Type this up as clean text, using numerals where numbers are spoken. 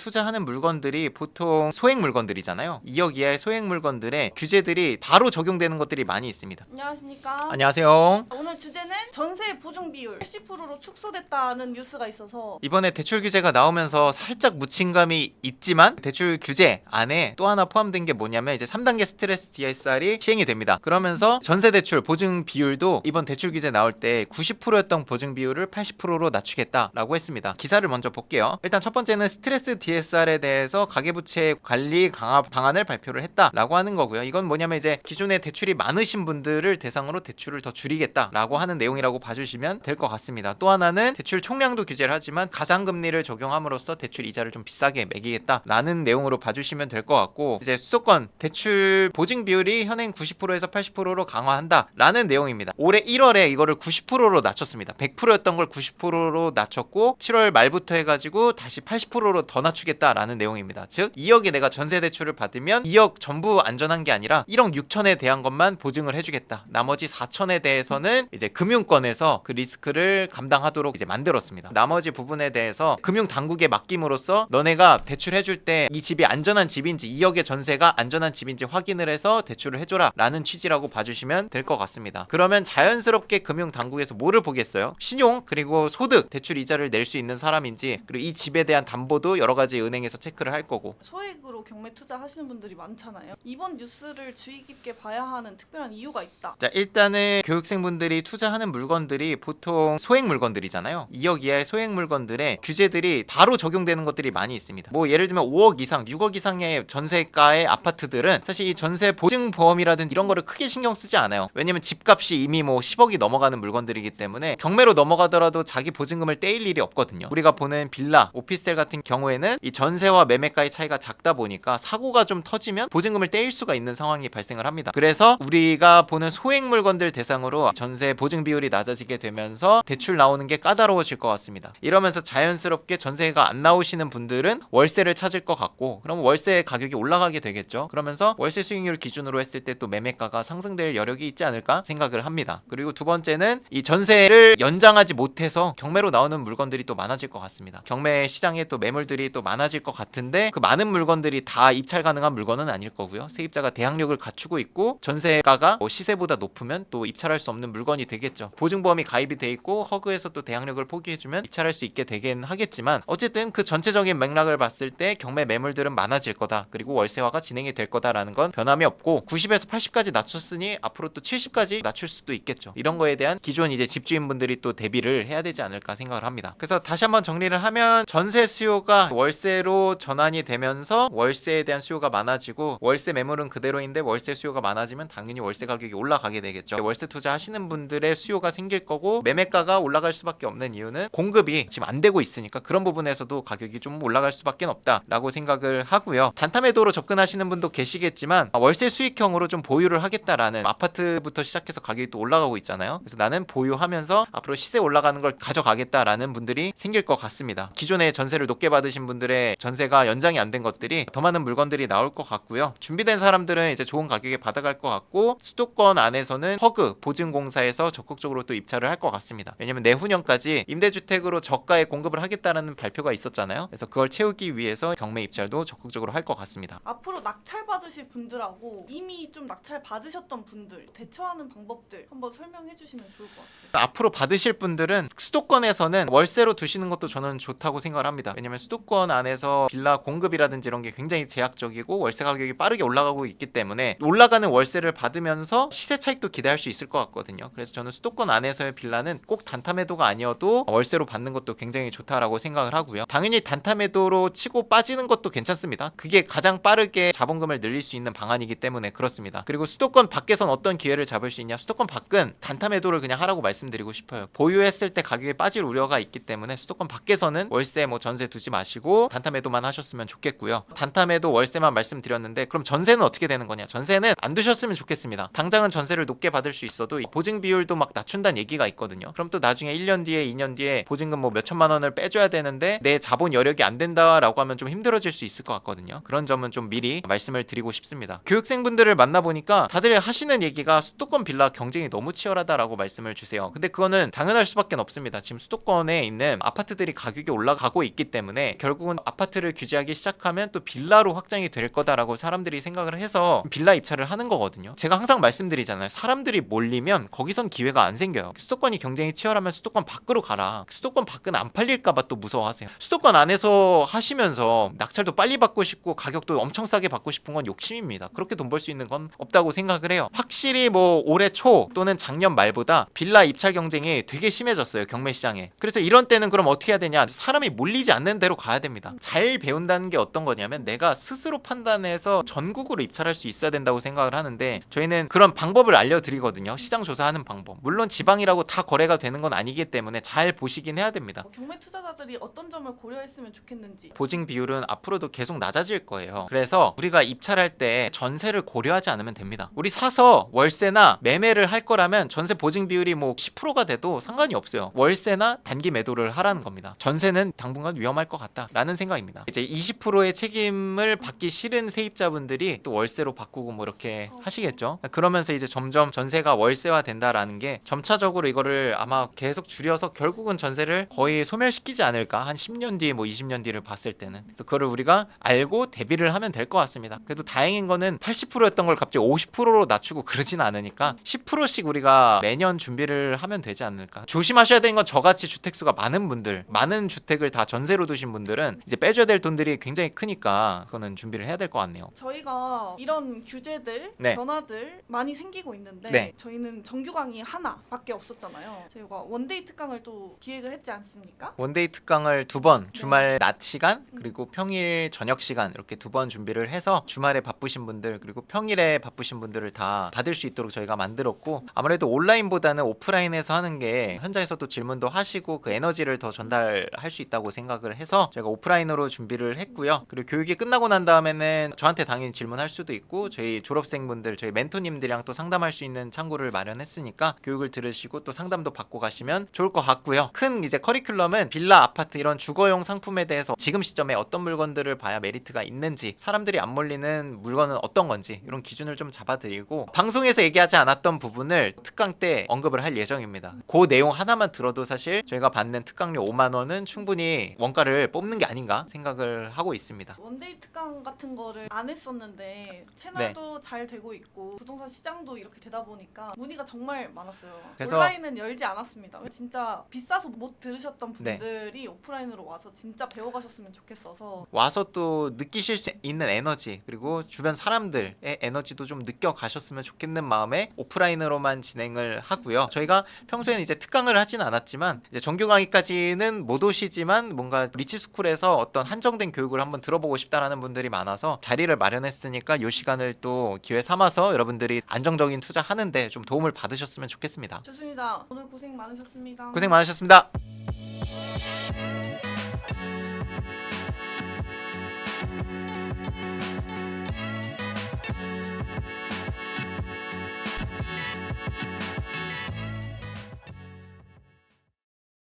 투자하는 물건들이 보통 소액 물건들이잖아요. 2억 이하의 소액 물건들의 규제들이 바로 적용되는 것들이 많이 있습니다. 안녕하십니까. 안녕하세요. 오늘 주제는 전세 보증 비율 80%로 축소됐다는 뉴스가 있어서 이번에 대출 규제가 나오면서 살짝 묻힌 감이 있지만 대출 규제 안에 또 하나 포함된 게 뭐냐면 이제 3단계 스트레스 DSR이 시행이 됩니다. 그러면서 전세 대출 보증 비율도 이번 대출 규제 나올 때 90%였던 보증 비율을 80%로 낮추겠다라고 했습니다. 기사를 먼저 볼게요. 일단 첫 번째는 스트레스 DSR에 대해서 가계부채 관리 강화 방안을 발표를 했다라고 하는 거고요. 이건 뭐냐면 이제 기존에 대출이 많으신 분들을 대상으로 대출을 더 줄이겠다라고 하는 내용이라고 봐주시면 될 것 같습니다. 또 하나는 대출 총량도 규제를 하지만 가상금리를 적용함으로써 대출 이자를 좀 비싸게 매기겠다라는 내용으로 봐주시면 될 것 같고, 이제 수도권 대출 보증 비율이 현행 90%에서 80%로 강화한다라는 내용입니다. 올해 1월에 이거를 90%로 낮췄습니다. 100%였던 걸 90%로 낮췄고 7월 말부터 해가지고 다시 80%로 더 낮추겠다라는 내용입니다. 즉 2억에 내가 전세 대출을 받으면 2억 전부 안전한 게 아니라 1억 6천에 대한 것만 보증을 해주겠다. 나머지 4천에 대해서는 이제 금융권에서 그 리스크를 감당하도록 이제 만들었습니다. 나머지 부분에 대해서 금융 당국에 맡김으로써 너네가 대출해줄 때 이 집이 안전한 집인지 2억의 전세가 안전한 집인지 확인을 해서 대출을 해줘라 라는 취지라고 봐주시면 될 것 같습니다. 그러면 자연스럽게 금융 당국에서 뭐를 보겠어요? 신용 그리고 소득 대출 이자를 낼 수 있는 사람인지, 그리고 이 집에 대한 담보도 여러 가지 은행에서 체크를 할 거고. 소액으로 경매 투자하시는 분들이 많잖아요. 이번 뉴스를 주의 깊게 봐야 하는 특별한 이유가 있다. 자, 일단은 교육생분들이 투자하는 물건들이 보통 소액 물건들이잖아요. 2억 이하의 소액 물건들의 규제들이 바로 적용되는 것들이 많이 있습니다. 뭐 예를 들면 5억 이상, 6억 이상의 전세가의 아파트들은 사실 이 전세 보증 보험이라든지 이런 거를 크게 신경 쓰지 않아요. 왜냐면 집값이 이미 뭐 10억이 넘어가는 물건들이기 때문에 경매로 넘어가더라도 자기 보증금을 떼일 일이 없거든요. 우리가 보는 빌라, 오피스텔 같은 경우에는 이 전세와 매매가의 차이가 작다 보니까 사고가 좀 터지면 보증금을 떼일 수가 있는 상황이 발생을 합니다. 그래서 우리가 보는 소액 물건들 대상으로 전세 보증 비율이 낮아지게 되면서 대출 나오는 게 까다로워질 것 같습니다. 이러면서 자연스럽게 전세가 안 나오시는 분들은 월세를 찾을 것 같고, 그럼 월세 가격이 올라가게 되겠죠. 그러면서 월세 수익률 기준으로 했을 때 또 매매가가 상승될 여력이 있지 않을까 생각을 합니다. 그리고 두 번째는 이 전세를 연장하지 못해서 경매로 나오는 물건들이 또 많아질 것 같습니다. 경매 시장에 또 매물들이 또 많아질 것 같은데 그 많은 물건들이 다 입찰 가능한 물건은 아닐 거고요. 세입자가 대항력을 갖추고 있고 전세가가 뭐 시세보다 높으면 또 입찰할 수 없는 물건이 되겠죠. 보증보험이 가입이 돼 있고 허그에서 또 대항력을 포기해주면 입찰할 수 있게 되긴 하겠지만, 어쨌든 그 전체적인 맥락을 봤을 때 경매 매물들은 많아질 거다. 그리고 월세화가 진행이 될 거다라는 건 변함이 없고, 90에서 80까지 낮췄으니 앞으로 또 70까지 낮출 수도 있겠죠. 이런 거에 대한 기존 이제 집주인분들이 또 대비를 해야 되지 않을까 생각을 합니다. 그래서 다시 한번 정리를 하면 전세 수요가 월세로 전환이 되면서 월세에 대한 수요가 많아지고, 월세 매물은 그대로인데 월세 수요가 많아지면 당연히 월세 가격이 올라가게 되겠죠. 월세 투자하시는 분들의 수요가 생길 거고, 매매가가 올라갈 수밖에 없는 이유는 공급이 지금 안 되고 있으니까 그런 부분에서도 가격이 좀 올라갈 수밖에 없다라고 생각을 하고요. 단타매도로 접근하시는 분도 계시겠지만 월세 수익형으로 좀 보유를 하겠다라는, 아파트부터 시작해서 가격이 또 올라가고 있잖아요. 그래서 나는 보유하면서 앞으로 시세 올라가는 걸 가져가겠다라는 분들이 생길 것 같습니다. 기존에 전세를 높게 받으신 분들의 전세가 연장이 안 된 것들이 더 많은 물건들이 나올 것 같고요. 준비된 사람들은 이제 좋은 가격에 받아갈 것 같고, 수도권 안에서는 허그 보증공사에서 적극적으로 또 입찰을 할 것 같습니다. 왜냐면 내후년까지 임대주택으로 저가에 공급을 하겠다라는 발표가 있었잖아요. 그래서 그걸 채우기 위해서 경매 입찰도 적극적으로 할 것 같습니다. 앞으로 낙찰 받으실 분들하고 이미 좀 낙찰 받으셨던 분들 대처하는 방법들 한번 설명해 주시면 좋을 것 같아요. 앞으로 받으실 분들은 수도권에서는 월세로 두시는 것도 저는 좋다고 생각을 합니다. 왜냐면 수도권 안에서 빌라 공급이라든지 이런 게 굉장히 제약적이고 월세 가격이 빠르게 올라가고 있기 때문에 올라가는 월세를 받으면서 시세 차익도 기대할 수 있을 것 같거든요. 그래서 저는 수도권 안에서의 빌라는 꼭 단타매도가 아니어도 월세로 받는 것도 굉장히 좋다라고 생각을 하고요. 당연히 단타매도로 치고 빠지는 것도 괜찮습니다. 그게 가장 빠르게 자본금을 늘릴 수 있는 방안이기 때문에 그렇습니다. 그리고 수도권 밖에선 어떤 기회를 잡을 수 있냐? 수도권 밖은 단타매도를 그냥 하라고 말씀드리고 싶어요. 보유했을 때 가격이 빠질 우려가 있기 때문에 수도권 밖에서는 월세 뭐 전세 두지 마시고 단타매도만 하셨으면 좋겠고요. 단타매도 월세만 말씀드렸는데, 그럼 전세는 어떻게 되는 거냐? 전세는 안 두셨으면 좋겠습니다. 당장은 전세를 높게 받을 수 있어도 보증 비율도 막 낮춘다는 얘기가 있거든요. 그럼 또 나중에 1년 뒤에 2년 뒤에 보증금 뭐 몇천만 원을 빼줘야 되는데 내 자본 여력이 안 된다라고 하면 좀 힘들어질 수 있을 것 같거든요. 그런 점은 좀 미리 말씀을 드리고 싶습니다. 교육생분들을 만나보니까 다들 하시는 얘기가 수도권 빌라 경쟁이 너무 치열하다라고 말씀을 주세요. 근데 그거는 당연할 수밖에 없습니다. 지금 수도권에 있는 아파트들이 가격이 올라가고 있기 때문에 결국은 결국은 아파트를 규제하기 시작하면 또 빌라로 확장이 될 거다라고 사람들이 생각을 해서 빌라 입찰을 하는 거거든요. 제가 항상 말씀드리잖아요. 사람들이 몰리면 거기선 기회가 안 생겨요. 수도권이 경쟁이 치열하면 수도권 밖으로 가라. 수도권 밖은 안 팔릴까봐 또 무서워하세요. 수도권 안에서 하시면서 낙찰도 빨리 받고 싶고 가격도 엄청 싸게 받고 싶은 건 욕심입니다. 그렇게 돈 벌 수 있는 건 없다고 생각을 해요. 확실히 뭐 올해 초 또는 작년 말보다 빌라 입찰 경쟁이 되게 심해졌어요. 경매 시장에. 그래서 이런 때는 그럼 어떻게 해야 되냐? 사람이 몰리지 않는 대로 가야 됩니다. 잘 배운다는 게 어떤 거냐면 내가 스스로 판단해서 전국으로 입찰할 수 있어야 된다고 생각을 하는데 저희는 그런 방법을 알려드리거든요. 시장 조사하는 방법. 물론 지방이라고 다 거래가 되는 건 아니기 때문에 잘 보시긴 해야 됩니다. 경매 투자자들이 어떤 점을 고려했으면 좋겠는지. 보증 비율은 앞으로도 계속 낮아질 거예요. 그래서 우리가 입찰할 때 전세를 고려하지 않으면 됩니다. 우리 사서 월세나 매매를 할 거라면 전세 보증 비율이 뭐 10%가 돼도 상관이 없어요. 월세나 단기 매도를 하라는 겁니다. 전세는 당분간 위험할 것 같다라는 생각입니다. 이제 20%의 책임을 받기 싫은 세입자분들이 또 월세로 바꾸고 뭐 이렇게 하시겠죠. 그러면서 이제 점점 전세가 월세화 된다라는 게 점차적으로 이거를 아마 계속 줄여서 결국은 전세를 거의 소멸시키지 않을까. 한 10년 뒤에 뭐 20년 뒤를 봤을 때는. 그래서 그거를 우리가 알고 대비를 하면 될 것 같습니다. 그래도 다행인 거는 80%였던 걸 갑자기 50%로 낮추고 그러진 않으니까 10%씩 우리가 매년 준비를 하면 되지 않을까. 조심하셔야 되는 건 저같이 주택수가 많은 분들, 많은 주택을 다 전세로 두신 분들은 이제 빼줘야 될 돈들이 굉장히 크니까 그거는 준비를 해야 될 것 같네요. 저희가 이런 규제들, 네. 변화들 많이 생기고 있는데 네. 저희는 정규 강의 하나밖에 없었잖아요. 저희가 원데이 특강을 또 기획을 했지 않습니까? 원데이 특강을 2번, 주말 낮 시간 그리고 평일 저녁 시간 이렇게 2번 준비를 해서 주말에 바쁘신 분들 그리고 평일에 바쁘신 분들을 다 받을 수 있도록 저희가 만들었고 아무래도 온라인보다는 오프라인에서 하는 게 현장에서도 질문도 하시고 그 에너지를 더 전달할 수 있다고 생각을 해서 저희가 오프라인으로 준비를 했고요. 그리고 교육이 끝나고 난 다음에는 저한테 당연히 질문할 수도 있고 저희 졸업생분들, 저희 멘토님들이랑 또 상담할 수 있는 창구를 마련했으니까 교육을 들으시고 또 상담도 받고 가시면 좋을 것 같고요. 큰 이제 커리큘럼은 빌라, 아파트 이런 주거용 상품에 대해서 지금 시점에 어떤 물건들을 봐야 메리트가 있는지 사람들이 안 몰리는 물건은 어떤 건지 이런 기준을 좀 잡아드리고 방송에서 얘기하지 않았던 부분을 특강 때 언급을 할 예정입니다. 그 내용 하나만 들어도 사실 저희가 받는 특강료 5만 원은 충분히 원가를 뽑는 게 아닌가 생각을 하고 있습니다. 원데이 특강 같은 거를 안 했었는데 채널도 잘 되고 있고 부동산 시장도 이렇게 되다 보니까 문의가 정말 많았어요. 그래서 온라인은 열지 않았습니다. 진짜 비싸서 못 들으셨던 분들이 오프라인으로 와서 진짜 배워가셨으면 좋겠어서 와서 또 느끼실 수 있는 에너지 그리고 주변 사람들의 에너지도 좀 느껴가셨으면 좋겠는 마음에 오프라인으로만 진행을 하고요. 저희가 평소에는 이제 특강을 하진 않았지만 이제 정규 강의까지는 못 오시지만 뭔가 리치스쿨에서 어떤 한정된 교육을 한번 들어보고 싶다라는 분들이 많아서 자리를 마련했으니까 이 시간을 또 기회 삼아서 여러분들이 안정적인 투자하는데 좀 도움을 받으셨으면 좋겠습니다. 좋습니다. 오늘 고생 많으셨습니다. 고생 많으셨습니다.